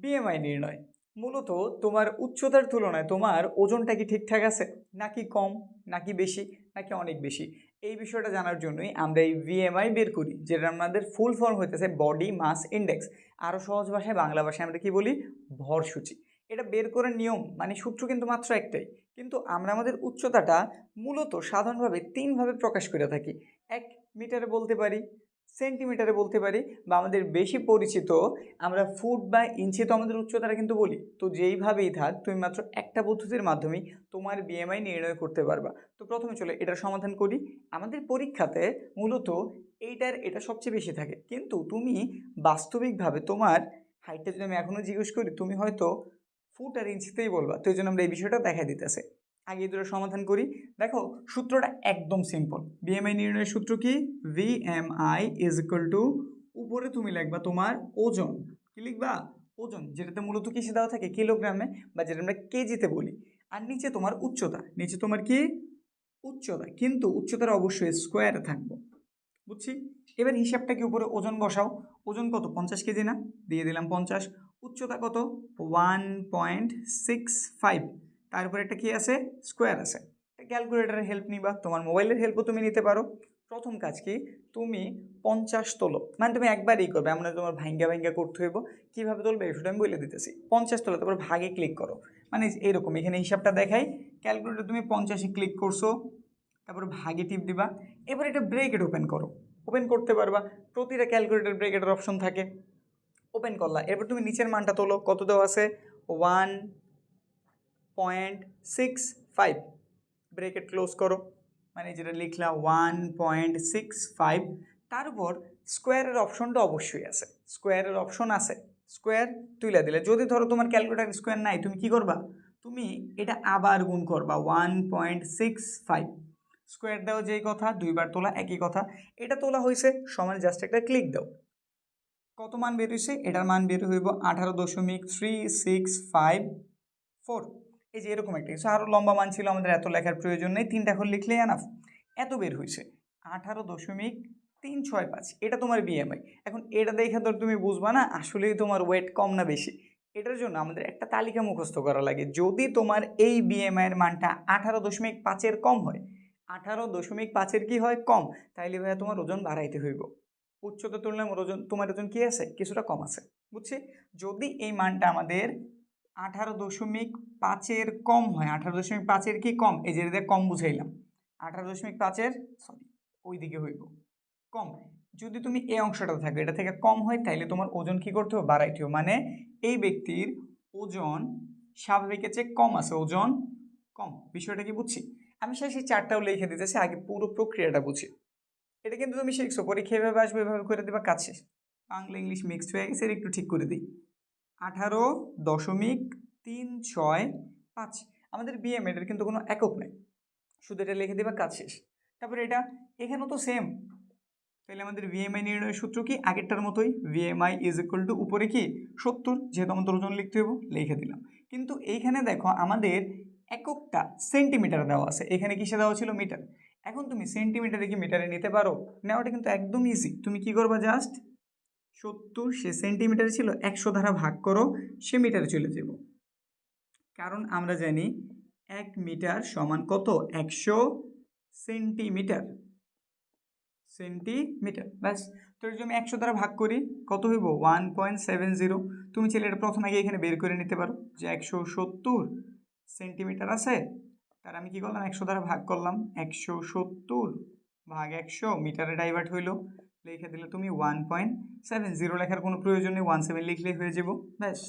BMI নির্ণয় মূলত তোমার উচ্চতার তুলনায় তোমার ওজনটা কি ঠিকঠাক আছে, নাকি কম, নাকি বেশি, নাকি অনেক বেশি। এই বিষয়টা জানার জন্যই আমরা এই বিএমআই বের করি, যেটা আমাদের ফুল ফর্ম হইতেছে বডি মাস ইন্ডেক্স। আরও সহজ ভাষায় বাংলা ভাষায় আমরা কি বলি, ভরসূচি। এটা বের করার নিয়ম মানে সূত্র কিন্তু মাত্র একটাই, কিন্তু আমরা আমাদের উচ্চতাটা মূলত সাধারণভাবে তিনভাবে প্রকাশ করে থাকি। 1 মিটারে বলতে পারি, সেন্টিমিটারে বলতে পারি, বা আমাদের বেশি পরিচিত আমরা ফুট বা ইঞ্চি তো আমাদের উচ্চতাটা কিন্তু বলি। তো যেইভাবেই থাক, তুমি মাত্র একটা পদ্ধতির মাধ্যমেই তোমার বিএমআই নির্ণয় করতে পারবা। তো প্রথমে চলো এটার সমাধান করি। আমাদের পরীক্ষাতে মূলত এটা সবচেয়ে বেশি থাকে, কিন্তু তুমি বাস্তবিকভাবে তোমার হাইটটা যদি আমি এখনও জিজ্ঞেস করি, তুমি হয়তো ফুট আর ইঞ্চিতেই বলবা। তো এই জন্য আমরা এই বিষয়টা দেখাই দিতেছে। আগে এই দুটো সমাধান করি। দেখো সূত্রটা একদম সিম্পল। বিএমআই নির্ণয়ের সূত্র কি? ভিএমআই ইজ ইকুয়াল টু, উপরে তুমি লিখবা তোমার ওজন। কি লিখবা? ওজন, যেটাতে মূলত কিসে দেওয়া থাকে, কিলোগ্রামে, বা যেটা আমরা কেজিতে বলি। আর নিচে তোমার উচ্চতা, নিচে তোমার কি উচ্চতা, কিন্তু উচ্চতার অবশ্যই স্কোয়ারে থাকবো। বুঝছি। এবার হিসাবটা কি, উপরে ওজন বসাও। ওজন কত? 50 কেজি না? দিয়ে দিলাম 50। উচ্চতা কত? 1.65। তারপরে একটা কি আছে? স্কোয়ার আছে। ক্যালকুলেটারের হেল্প নিবা, তোমার মোবাইলের হেল্পও তুমি নিতে পারো। প্রথম কাজ কি, তুমি 50 তোলো, মানে তুমি একবারই করবে, আমরা তোমার ভাঙ্গা ভাঙ্গা করতে হইব। কীভাবে তুলবে সেটা আমি বলে দিতেছি। 50 তোলো, তারপর ভাগে ক্লিক করো, মানে এইরকম এখানে হিসাবটা দেখাই। ক্যালকুলেটার তুমি 50-এ ক্লিক করছো, তারপর ভাগে টিপ দিবা। এবার এটা ব্রেকেট ওপেন করো, ওপেন করতে পারবা, প্রতিটা ক্যালকুলেটর ব্রেকেটের অপশন থাকে। ওপেন করলা, এরপর তুমি নিচের মানটা তোলো, কত দেওয়া আছে? 1.65। ব্রেকেট ক্লোজ করো, মানে যেটা লিখলা 1.65। তার উপর স্কোয়ারের অপশনটা অবশ্যই আছে, স্কোয়ারের অপশন আছে, স্কোয়ার তুলে দিলে। যদি ধরো তোমার ক্যালকুলেটার স্কোয়ার নাই, তুমি কি করবা? তুমি এটা আবার গুণ করবা 1.65। স্কোয়ার দাও যেই কথা, দুইবার তোলা একই কথা। এটা তোলা হয়েছে, সমান জাস্ট একটা ক্লিক দাও। কত মান বের হয়েছে? এটার মান বের হইব 18.3654। এই যে এরকম একটা কিছু, আরও লম্বা মান ছিল, আমাদের এত লেখার প্রয়োজন নেই, 3টা ঘর লিখলেই এনাফ। এত বের হয়েছে 18.365। এটা তোমার বিএমআই। এখন এটা দেখে তো তুমি বুঝবা না আসলেই তোমার ওয়েট কম না বেশি। এটার জন্য আমাদের একটা তালিকা মুখস্থ করা লাগে। যদি তোমার এই বিএমআইয়ের মানটা 18.5-এর কম হয়, 18.5-এর কি হয়? কম, তাইলে ভাইয়া তোমার ওজন বাড়াইতে হইব। উচ্চতার তুলনায় তোমার ওজন কি আছে? কিছুটা কম আছে। বুঝছি। যদি এই মানটা আমাদের 18.5-এর কম হয়, 18.5-এর কি কম, এই যে কম বুঝাইলাম, 18.5-এর সরি ওই দিকে হইব কম। যদি তুমি এই অংশটা থাকবে, এটা থেকে কম হয়, তাইলে তোমার ওজন কি করতে হবে? বাড়াইতে হবে। মানে এই ব্যক্তির ওজন স্বাভাবিকের চেয়ে কম আছে, ওজন কম। বিষয়টা কি বুঝছি? আমি সেই চারটাও লিখে দিতেছি, আগে পুরো প্রক্রিয়াটা বুঝি। এটা কিন্তু তুমি শিখছো, পরীক্ষা এভাবে আসবে, এভাবে করে দেবা, কাজ শেষ। বাংলা ইংলিশ মিক্সড হয়ে গেছে, একটু ঠিক করে দিই। 18.365। আমাদের বিএম, এটার কিন্তু কোনো একক নেই, শুধু এটা লিখে দেবা, কাজ শেষ। তারপরে এটা এখানেও তো সেম। তাহলে আমাদের ভিএমআই নির্ণয়ের সূত্র কি? আগেরটার মতোই, ভিএমআই ইজ ইকুয়াল টু, উপরে কি 70, যেহেতু আমাদের ওজন লিখতে হবে, লিখে দিলাম। কিন্তু এইখানে দেখো আমাদের এককটা সেন্টিমিটার দেওয়া আছে, এখানে কিসে দেওয়া ছিল? মিটার। এখন তুমি সেন্টিমিটারে কি মিটারে নিতে পারো? নেওয়াটা কিন্তু একদম ইজি। তুমি কি করবা? জাস্ট 70 সে সেন্টিমিটারে ছিল, 100 দ্বারা ভাগ করো, সে মিটারে চলে যাব। কারণ আমরা জানি 1 মিটার সমান কত? 100 সেন্টিমিটার। সেন্টিমিটার, ব্যাস। তো যদি আমি 100 দ্বারা ভাগ করি, কত হইব? 1.70। তুমি চাইলে এটা প্রথমে আগে এখানে বের করে নিতে পারো যে 170 সেন্টিমিটার আছে, তার আমি কি করলাম? 100 দ্বারা ভাগ করলাম, 170 ভাগ 100, মিটারে ডাইভার্ট হইলো, লিখে দিলে তুমি 1.70। লেখার কোনো প্রয়োজন নেই, 17 লিখলেই হয়ে যাব, ব্যাস।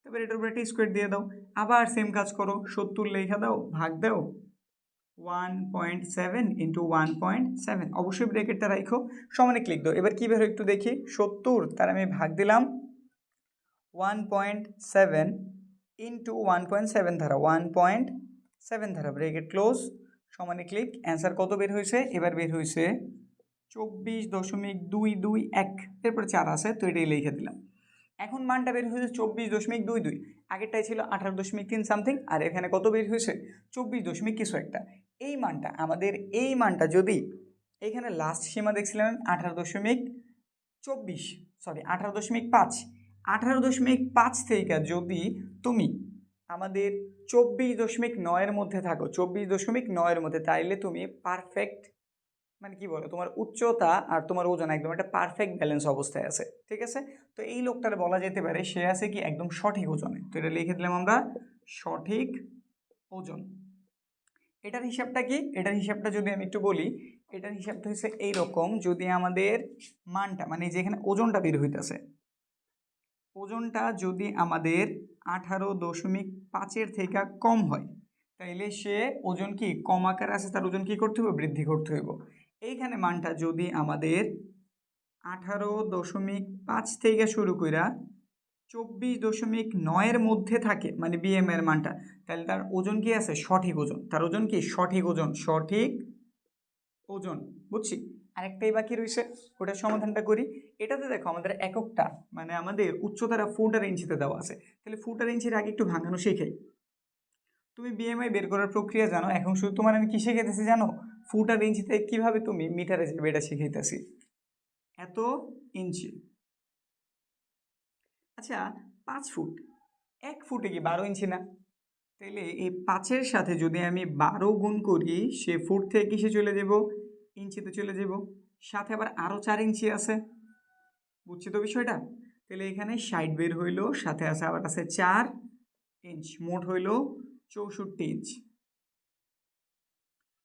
তারপর এটার উপরে একটা স্কোয়ার দিয়ে দাও, আবার সেম কাজ করো, 70 লেখা দাও, ভাগ দাও 1.7 ইন্টু 1.7, অবশ্যই ব্রেকেটটা রাখো, সমানে ক্লিক দাও। এবার কী বের হয় একটু দেখি। 70, তার আমি ভাগ দিলাম 1.7 ইন্টু 1.7 ধারা, 1.7 ধারা, ব্রেকেট ক্লোজ, সমানে ক্লিক। অ্যান্সার কত বের হয়েছে? এবার বের হয়েছে 24.221। এরপরে 4 আছে, তো এটাই লিখে দিলাম। এখন মানটা বের হয়েছে 24.22। আগেরটাই ছিল 18.3 সামথিং, আর এখানে কত বের হয়েছে? 24 কিছু একটা। এই মানটা আমাদের, এই মানটা যদি এখানে লাস্ট সীমা দেখছিলেন 18.24, সরি 18.5, 18.5 থেকে যদি তুমি আমাদের 24.9 মধ্যে থাকো, 24.9 মধ্যে, তাইলে তুমি পারফেক্ট, মানে কি বলো, তোমার উচ্চতা আর তোমার ওজন একদম একটা পারফেক্ট ব্যালেন্স অবস্থায় আছে, ঠিক আছে। তো এই লোকটার বলা যেতে পারে সে আছে কি একদম সঠিক ওজনে। তো এটা লিখে দিলাম আমরা সঠিক ওজন। এটার হিসাবটা কি, এটার হিসাবটা যদি আমি একটু বলি, এটার হিসাবটা হচ্ছে এইরকম, যদি আমাদের মানটা মানে যেখানে ওজনটা বের হইতেছে, ওজনটা যদি আমাদের 18.5 থেকে কম হয়, তাইলে সে ওজন কি কম আকারে আছে, তার ওজন কি করতে হবে, বৃদ্ধি করতে হইব। এইখানে মানটা যদি আমাদের 18.5 থেকে শুরু কইরা 24.9 মধ্যে থাকে, মানে বিএমআই এর মানটা, তাহলে তার ওজন কি আছে, সঠিক ওজন। তার ওজন কি সঠিক ওজন, সঠিক ওজন, বুঝছি। আরেকটাই বাকি রয়েছে, ওটার সমাধানটা করি। এটাতে দেখো আমাদের এককটা মানে আমাদের উচ্চতারা ফুট আর ইঞ্চিতে দেওয়া আছে, তাহলে ফুট আর ইঞ্চির আগে একটু ভাঙানো শিখাই। তুমি বিএমআই বের করার প্রক্রিয়া জানো, এখন শুধু তোমার আমি কি শিখাইতেছি জানো, ফুট আর ইঞ্চিতে কিভাবে তুমি মিটারে যাবে এটা শিখাইতেছি। এত ইঞ্চি, আচ্ছা 5 ফুট, 1 ফুটে কি 12 ইঞ্চি না? তাহলে এই 5-এর সাথে যদি আমি 12 গুণ করি, সে ফুট থেকে কিসে চলে যাব, ইঞ্চিতে চলে যাব। সাথে আবার আরও 4 ইঞ্চি আছে, বুঝছি তো বিষয়টা। তাহলে এখানে 60 বের হইলো, সাথে আছে আবার আছে 4 ইঞ্চ, মোট হইল 64 ইঞ্চ,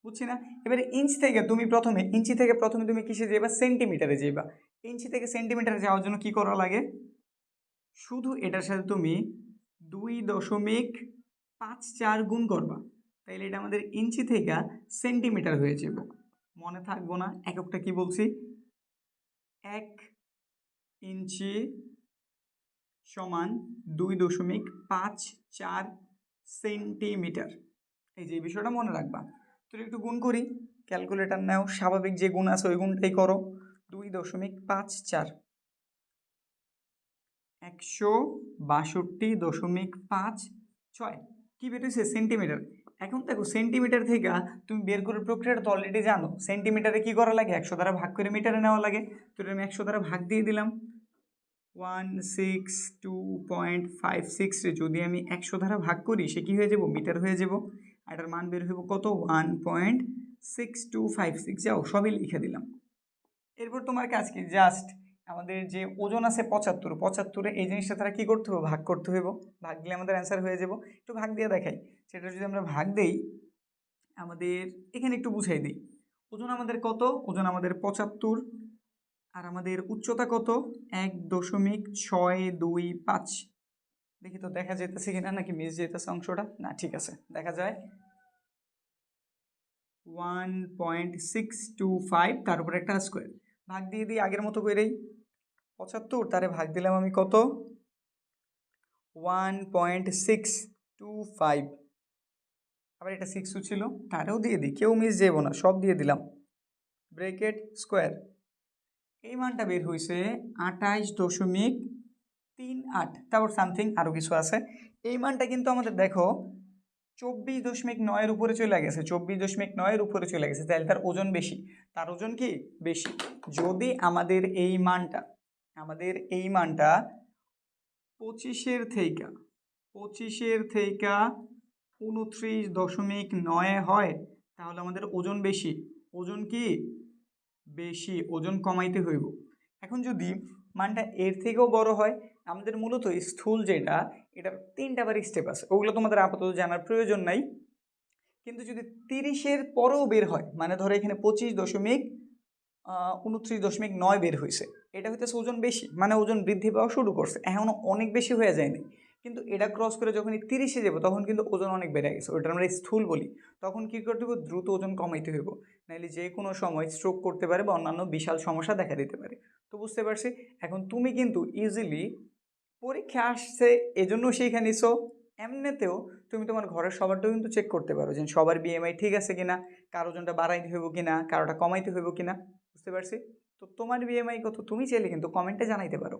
বুঝছি না। এবারে ইঞ্চ থেকে তুমি প্রথমে, ইঞ্চি থেকে প্রথমে তুমি কিসে যাইবা, সেন্টিমিটারে যাইবা। ইঞ্চি থেকে সেন্টিমিটারে যাওয়ার জন্য কি করা লাগে, শুধু এটার সাথে তুমি 2.54 গুণ করবা, তাইলে এটা আমাদের ইঞ্চি থেকে সেন্টিমিটার হয়ে যাব। মনে থাকবো না এককটা কি বলছি, 1 ইঞ্চি সমান 2.54 সেন্টিমিটার। এই যে বিষয়টা মনে রাখবা। তো একটু গুণ করি, ক্যালকুলেটর নাও, স্বাভাবিক যে গুণ আছে ওই গুণটাই করো। 2.54 162.56 কি বেরোছে, সেন্টিমিটার। এখন দেখো সেন্টিমিটার থেকে তুমি বের করার প্রক্রিয়াটা তো অলরেডি জানো, সেন্টিমিটারে কি করা লাগে, 100 দ্বারা ভাগ করে মিটারে নেওয়া লাগে। তো আমি 100 দ্বারা ভাগ দিয়ে দিলাম, 162.56 রে যদি আমি 100 দ্বারা ভাগ করি, সে কি হয়ে যাব, মিটার হয়ে যাব। আর এটার মান বের হইব কত, 1.6256। যাও সবই লিখে দিলাম। এরপর তোমার কাজ কি, জাস্ট আমাদের যে ওজন আছে 75, এই জিনিসটা তারা কি করতে হবে, ভাগ করতে হইব। ভাগ দিলে আমাদের অ্যান্সার হয়ে যাব। একটু ভাগ দিয়ে দেখাই, সেটা যদি আমরা ভাগ দেই, আমাদের এখানে একটু বুঝাই দিই, ওজন আমাদের কত, ওজন আমাদের 75, আর আমাদের উচ্চতা কত, 1.625। দেখি তো দেখা যেতেছে কিনা, নাকি মিস যেতেছে অংশটা, না ঠিক আছে দেখা যায়, 1.625, তার উপরে একটা স্কোয়ার। ভাগ দিয়ে দিই আগের মতো করেই, 75 তারে ভাগ দিলাম আমি কত, 1.625, আবার এটা 6 ছিল, তারেও দিয়ে দিই, কেউ মিস যাবো না, সব দিয়ে দিলাম, ব্রেকেট স্কোয়ার। এই মানটা বের হয়েছে 28.38, তারপর সামথিং আরও কিছু আছে। এই মানটা কিন্তু আমাদের দেখো 24.9 উপরে চলে গেছে, 24.9 উপরে চলে গেছে, তাহলে তার ওজন বেশি। তার ওজন কি বেশি। যদি আমাদের এই মানটা 25-এর থেকে 29.9 হয়, তাহলে আমাদের ওজন বেশি। ওজন কি বেশি, ওজন কমাইতে হইব। এখন যদি মানটা এর থেকেও বড় হয়, আমাদের মূলত স্থূল যেটা, এটা 3টা স্টেপ আছে, ওগুলো তোমাদের আপাতত জানার প্রয়োজন নাই। কিন্তু যদি 30-এর পরেও বের হয়, মানে ধরো এখানে 25.29.9 বের হয়েছে, এটা হইতেছে ওজন বেশি, মানে ওজন বৃদ্ধি পাওয়া শুরু করছে, এখনও অনেক বেশি হয়ে যায়নি, কিন্তু এটা ক্রস করে যখন 30-এ যাবো তখন কিন্তু ওজন অনেক বেড়ে গেছে, ওটা আমরা স্থূল বলি। তখন কী করতে হবে, দ্রুত ওজন কমাইতে হইব, নাহলে যে কোনো সময় স্ট্রোক করতে পারে বা অন্যান্য বিশাল সমস্যা দেখা দিতে পারে। তো বুঝতে পারছি, এখন তুমি কিন্তু ইজিলি, পরীক্ষা আসছে এজন্য সেইখানে নিছো, এমনিতেও তুমি তোমার ঘরের সবারটাও কিন্তু চেক করতে পারো যে সবার বিএমআই ঠিক আছে কিনা, কারো ওজনটা বাড়াইতে হইব কিনা, কারোটা কমাইতে হইব কিনা, বুঝতে পারছি। তো তোমার বিএমআই কত তুমি চাইলে কিন্তু কমেন্টে জানাইতে পারো।